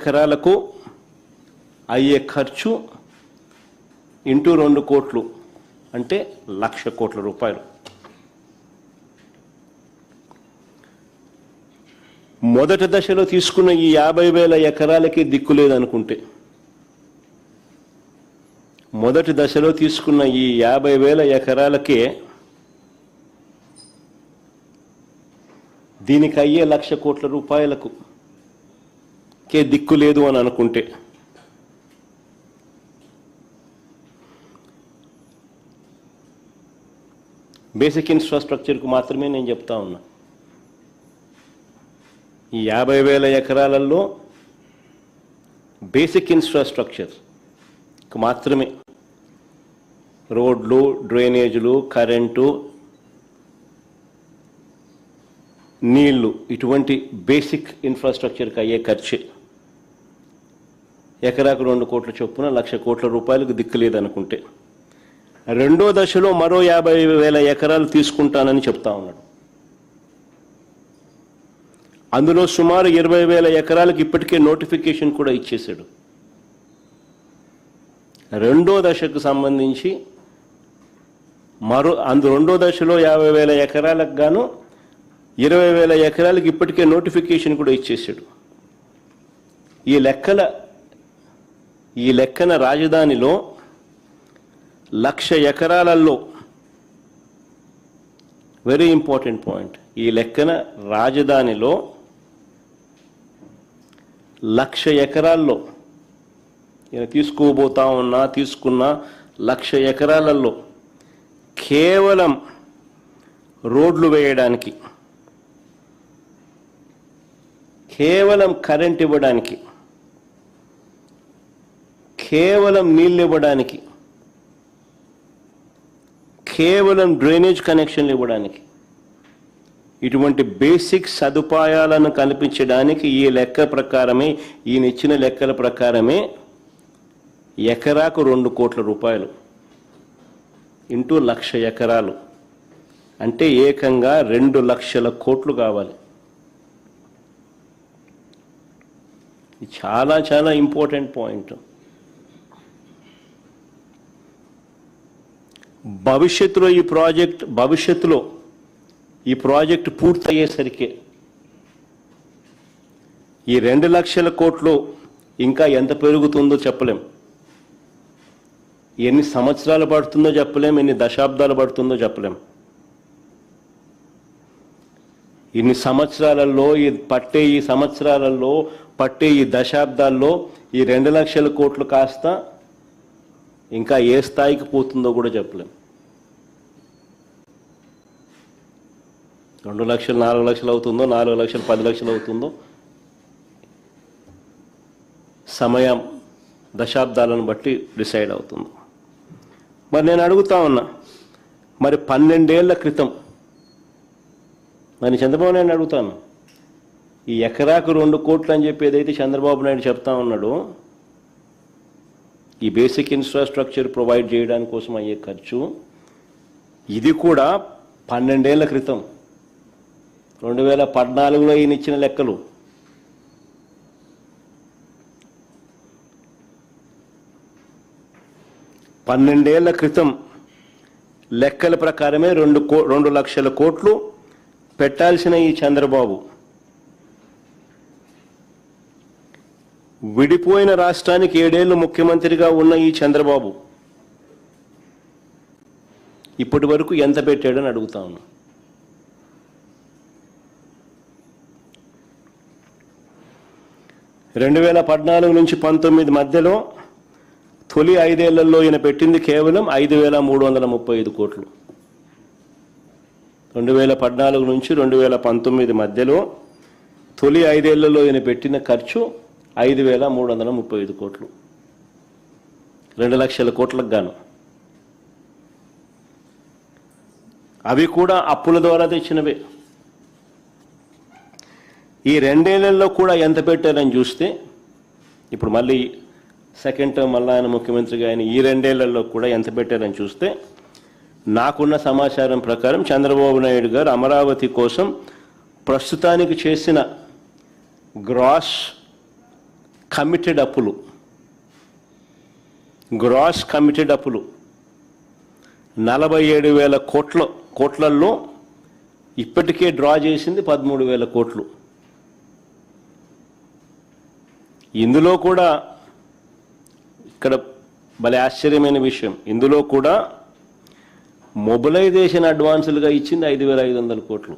ఎకరాలకు అయ్యే ఖర్చు ఇంటూ 2 కోట్లు అంటే 1,00,000 కోట్ల రూపాయలు. మొదటి దశలో తీసుకున్న ఈ 50,000 ఎకరాలకి దిక్కు లేదనుకుంటే, మొదటి దశలో తీసుకున్న ఈ 50,000 ఎకరాలకే దీనికి అయ్యే 1,00,000 కోట్ల రూపాయలకు దిక్కు లేదు అని అనుకుంటే, బేసిక్ ఇన్ఫ్రాస్ట్రక్చర్కు మాత్రమే నేను చెప్తా ఉన్నా. ఈ 50,000 ఎకరాలలో బేసిక్ ఇన్ఫ్రాస్ట్రక్చర్కు మాత్రమే రోడ్లు, డ్రైనేజీలు, కరెంటు, నీళ్లు, ఇటువంటి బేసిక్ ఇన్ఫ్రాస్ట్రక్చర్కి అయ్యే ఖర్చే ఎకరాకు 2 కోట్ల చొప్పున 1,00,000 కోట్ల రూపాయలకు దిక్కు లేదనుకుంటే, రెండో దశలో మరో 50,000 ఎకరాలు తీసుకుంటానని చెప్తా ఉన్నాడు. అందులో సుమారు 20,000 ఎకరాలకు ఇప్పటికే నోటిఫికేషన్ కూడా ఇచ్చేశాడు. రెండో దశకు సంబంధించి రెండో దశలో 50,000 ఎకరాలకు గాను 20,000 ఎకరాలకు ఇప్పటికే నోటిఫికేషన్ కూడా ఇచ్చేశాడు. ఈ లెక్కన రాజధానిలో 1,00,000 ఎకరాలలో, వెరీ ఇంపార్టెంట్ పాయింట్, ఈ లెక్కన రాజధానిలో 1,00,000 ఎకరాల్లో తీసుకున్న 1,00,000 ఎకరాలలో కేవలం రోడ్లు వేయడానికి, కేవలం కరెంట్ ఇవ్వడానికి, కేవలం నీళ్ళు ఇవ్వడానికి, కేవలం డ్రైనేజ్ కనెక్షన్లు ఇవ్వడానికి, ఇటువంటి బేసిక్ సదుపాయాలను కల్పించడానికి ఈ లెక్క ప్రకారమే, ఈయన ఇచ్చిన లెక్కల ప్రకారమే ఎకరాకు 2 కోట్ల రూపాయలు ఇంటూ 1,00,000 ఎకరాలు అంటే ఏకంగా 2,00,000 కోట్లు కావాలి. ఇది చాలా చాలా ఇంపార్టెంట్ పాయింట్. భవిష్యత్తులో ఈ ప్రాజెక్టు పూర్తయ్యేసరికి ఈ 2,00,000 కోట్లు ఇంకా ఎంత పెరుగుతుందో చెప్పలేం, ఎన్ని సంవత్సరాలు పడుతుందో చెప్పలేం, ఎన్ని దశాబ్దాలు పడుతుందో చెప్పలేం. ఈ సంవత్సరాలలో పట్టే ఈ దశాబ్దాల్లో ఈ 2,00,000 కోట్లు కాస్త ఇంకా ఏ స్థాయికి పోతుందో కూడా చెప్పలేం. 2 లక్షలు 4 లక్షలు అవుతుందో, 4 లక్షలు 10 లక్షలు అవుతుందో, సమయం దశాబ్దాలను బట్టి డిసైడ్ అవుతుందో. మరి నేను అడుగుతా ఉన్నా, మరి 12 ఏళ్ల క్రితం మరి చంద్రబాబు నాయుడు అడుగుతాను, ఈ ఎకరాకు 2 కోట్లు అని చెప్పి ఏదైతే చంద్రబాబు నాయుడు చెప్తా ఉన్నాడో, ఈ బేసిక్ ఇన్ఫ్రాస్ట్రక్చర్ ప్రొవైడ్ చేయడానికి కోసం అయ్యే ఖర్చు, ఇది కూడా 12 ఏళ్ల క్రితం 2014లో ఈయన ఇచ్చిన లెక్కలు. పన్నెండేళ్ల క్రితం లెక్కల ప్రకారమే 2,00,000 కోట్లు పెట్టాల్సిన ఈ చంద్రబాబు విడిపోయిన రాష్ట్రానికి 7 ఏళ్లు ముఖ్యమంత్రిగా ఉన్న ఈ చంద్రబాబు ఇప్పటి వరకు ఎంత పెట్టాడని అడుగుతా ఉన్నా. రెండు 2014 నుంచి 19 మధ్యలో తొలి 5 ఏళ్లలో ఈయన పెట్టింది కేవలం 5,335 కోట్లు. 2014 నుంచి 2019 మధ్యలో తొలి 5 ఏళ్లలో ఈయన పెట్టిన ఖర్చు 5,335 కోట్లు, 2,00,000 కోట్లకు గాను. అవి కూడా అప్పుల ద్వారా తెచ్చినవే. ఈ 2 ఏళ్లలో కూడా ఎంత పెట్టారని చూస్తే, ఇప్పుడు మళ్ళీ సెకండ్ టర్మ్ మళ్ళీ ఆయన ముఖ్యమంత్రిగా ఆయన ఈ 2 ఏళ్లలో కూడా ఎంత పెట్టారని చూస్తే, నాకున్న సమాచారం ప్రకారం చంద్రబాబు నాయుడు గారు అమరావతి కోసం ప్రస్తుతానికి చేసిన గ్రాస్ కమిటెడ్ అప్పులు, గ్రాస్ కమిటెడ్ అప్పులు 47,000 కోట్లలో ఇప్పటికే డ్రా చేసింది 13,000 కోట్లు. ఇందులో కూడా ఇక్కడ భలే ఆశ్చర్యమైన విషయం, ఇందులో కూడా మొబిలైజేషన్ అడ్వాన్సులుగా ఇచ్చింది 5,500 కోట్లు.